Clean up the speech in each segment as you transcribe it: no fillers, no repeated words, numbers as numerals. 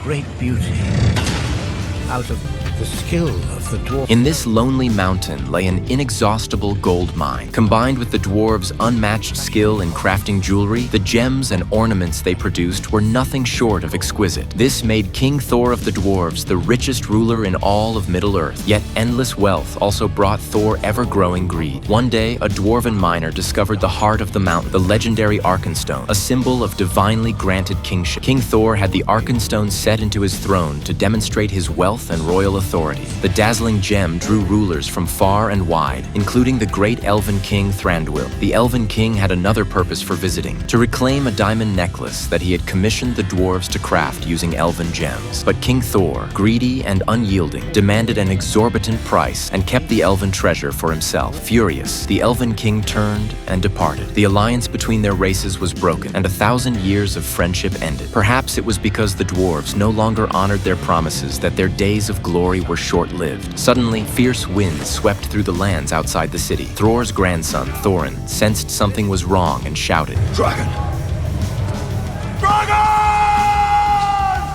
great beauty out of the skill of the dwarf. In this lonely mountain lay an inexhaustible gold mine. Combined with the dwarves' unmatched skill in crafting jewelry, the gems and ornaments they produced were nothing short of exquisite. This made King Thor of the Dwarves the richest ruler in all of Middle-earth. Yet endless wealth also brought Thor ever-growing greed. One day, a dwarven miner discovered the heart of the mountain, the legendary Arkenstone, a symbol of divinely granted kingship. King Thor had the Arkenstone set into his throne to demonstrate his wealth and royal authority. The dazzling gem drew rulers from far and wide, including the great elven king Thranduil. The elven king had another purpose for visiting: to reclaim a diamond necklace that he had commissioned the dwarves to craft using elven gems. But King Thor, greedy and unyielding, demanded an exorbitant price and kept the elven treasure for himself. Furious, the elven king turned and departed. The alliance between their races was broken, and 1,000 years of friendship ended. Perhaps it was because the dwarves no longer honored their promises that their days of glory were short-lived. Suddenly, fierce winds swept through the lands outside the city. Thror's grandson, Thorin, sensed something was wrong and shouted, Dragon!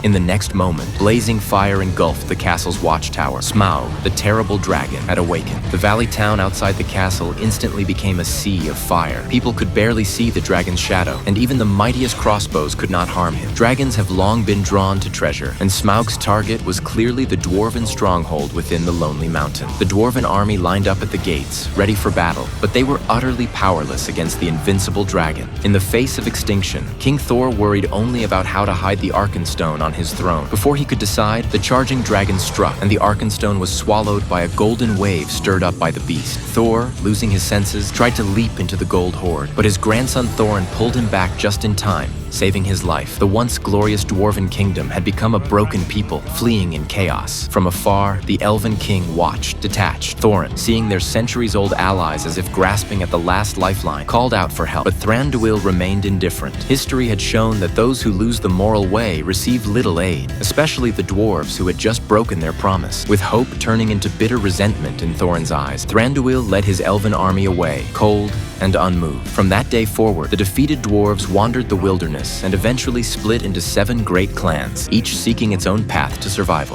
In the next moment, blazing fire engulfed the castle's watchtower. Smaug, the terrible dragon, had awakened. The valley town outside the castle instantly became a sea of fire. People could barely see the dragon's shadow, and even the mightiest crossbows could not harm him. Dragons have long been drawn to treasure, and Smaug's target was clearly the dwarven stronghold within the Lonely Mountain. The dwarven army lined up at the gates, ready for battle, but they were utterly powerless against the invincible dragon. In the face of extinction, King Thor worried only about how to hide the Arkenstone on his throne. Before he could decide, the charging dragon struck, and the Arkenstone was swallowed by a golden wave stirred up by the beast. Thor, losing his senses, tried to leap into the gold hoard, but his grandson Thorin pulled him back just in time, saving his life. The once glorious dwarven kingdom had become a broken people, fleeing in chaos. From afar, the elven king watched, detached. Thorin, seeing their centuries-old allies as if grasping at the last lifeline, called out for help, but Thranduil remained indifferent. History had shown that those who lose the moral way receive little aid, especially the dwarves who had just broken their promise. With hope turning into bitter resentment in Thorin's eyes, Thranduil led his elven army away, cold and unmoved. From that day forward, the defeated dwarves wandered the wilderness and eventually split into 7 great clans, each seeking its own path to survival.